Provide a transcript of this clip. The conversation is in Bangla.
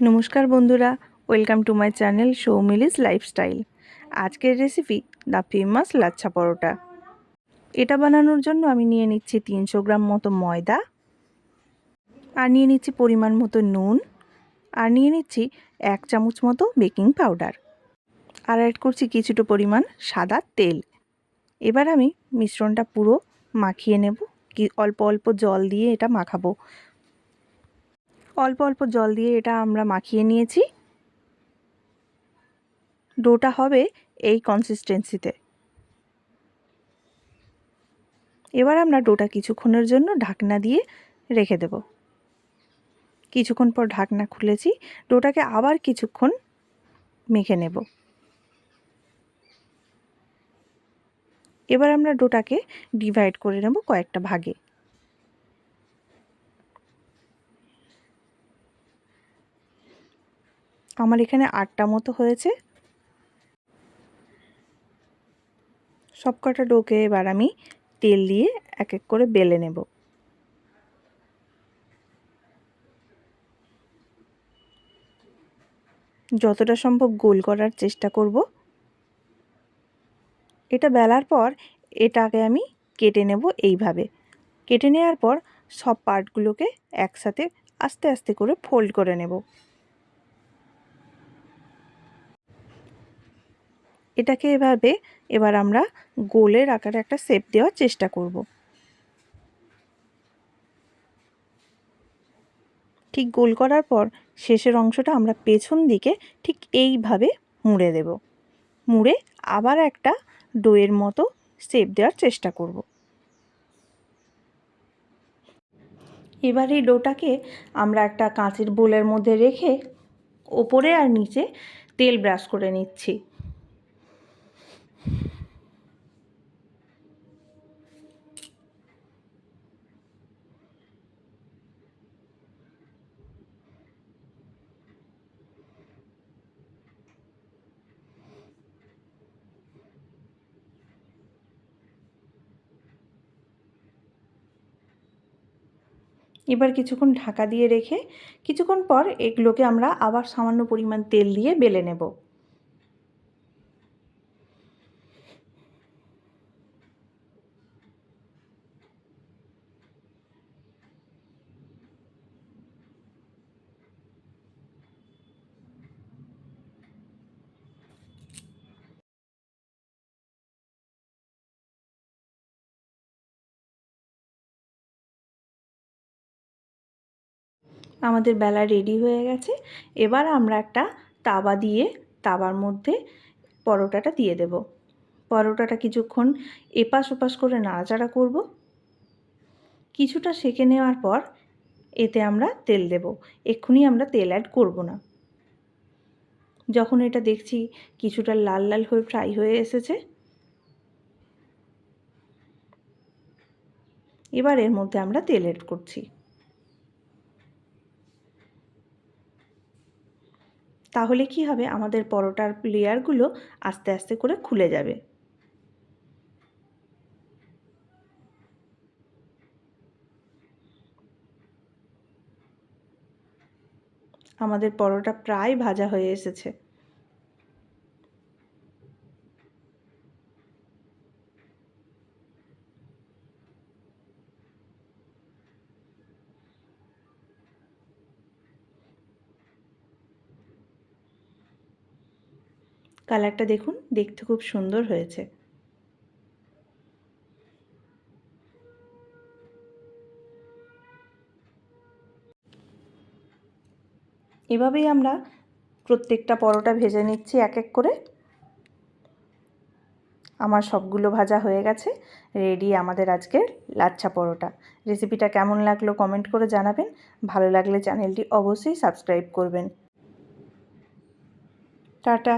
নমস্কার বন্ধুরা, welcome to my channel Soumili's lifestyle. আজকের recipe the famous lachha paratha. এটা বানানোর জন্য আমি নিয়ে নিচ্ছি 300 গ্রাম মতো ময়দা, আর নিয়ে নিচ্ছি পরিমাণ মতো নুন, আর নিয়ে নিচ্ছি 1 চামচ মতো বেকিং পাউডার, আর অ্যাড করছি কিছুটা পরিমাণ সাদা তেল। এবার আমি মিশ্রণটা পুরো মাখিয়ে নেব। অল্প অল্প জল দিয়ে এটা মাখাবো। অল্প অল্প জল দিয়ে এটা আমরা মাখিয়ে নিয়েছি। ডোটা হবে এই কনসিস্টেন্সিতে। এবার আমরা ডোটা কিছুক্ষণের জন্য ঢাকনা দিয়ে রেখে দেব। কিছুক্ষণ পর ঢাকনা খুলেছি, ডোটাকে আবার কিছুক্ষণ মেখে নেব। এবার আমরা ডোটাকে ডিভাইড করে নেব কয়েকটা ভাগে। আমার এখানে 8টা মতো হয়েছে। সবকটা ডোকে এবার আমি তেল দিয়ে এক এক করে বেলে নেব। যতটা সম্ভব গোল করার চেষ্টা করব। এটা বেলার পর এটাকে আমি কেটে নেব এইভাবে। কেটে নেওয়ার পর সব পার্টগুলোকে একসাথে আস্তে আস্তে করে ফোল্ড করে নেব। এটাকে এবার আমরা গোলের আকারে একটা শেপ দেওয়ার চেষ্টা করব। ঠিক গোল করার পর শেষের অংশটা আমরা পেছন দিকে ঠিক এইভাবে মুড়ে দেব। মুড়ে আবার একটা ডোয়ের মতো শেপ দেওয়ার চেষ্টা করব। এবার এই ডোটাকে আমরা একটা কাঁচের বোলের মধ্যে রেখে ওপরে আর নিচে তেল ব্রাশ করে নিচ্ছি। এবার কিছুক্ষণ ঢাকা দিয়ে রেখে কিছুক্ষণ পর এগুলোকে আমরা আবার সামান্য পরিমাণ তেল দিয়ে বেলে নেব। আমাদের বেলা রেডি হয়ে গেছে। এবার আমরা একটা তাওয়া দিয়ে তাওয়ার মধ্যে পরোটাটা দিয়ে দেব। পরোটাটা কিছুক্ষণ এপাশ ওপাশ করে নাড়াচাড়া করব। কিছুটা সেঁকে নেওয়ার পর এতে আমরা তেল দেব। এক্ষুনি আমরা তেল অ্যাড করব না। যখন এটা দেখছি কিছুটা লাল লাল হয়ে ফ্রাই হয়ে এসেছে, এবার এর মধ্যে আমরা তেল অ্যাড করছি। তাহলে কি হবে, আমাদের পরোটার লেয়ারগুলো আস্তে আস্তে করে খুলে যাবে। আমাদের পরোটা প্রায় ভাজা হয়ে এসেছে। কালারটা দেখুন, দেখতে খুব সুন্দর হয়েছে। এভাবেই আমরা প্রত্যেকটা পরোটা ভেজে নিচ্ছি এক এক করে। আমার সবগুলো ভাজা হয়ে গেছে। রেডি আমাদের আজকের লাচ্ছা পরোটা। রেসিপিটা কেমন লাগলো কমেন্ট করে জানাবেন। ভালো লাগলে চ্যানেলটি অবশ্যই সাবস্ক্রাইব করবেন। টাটা।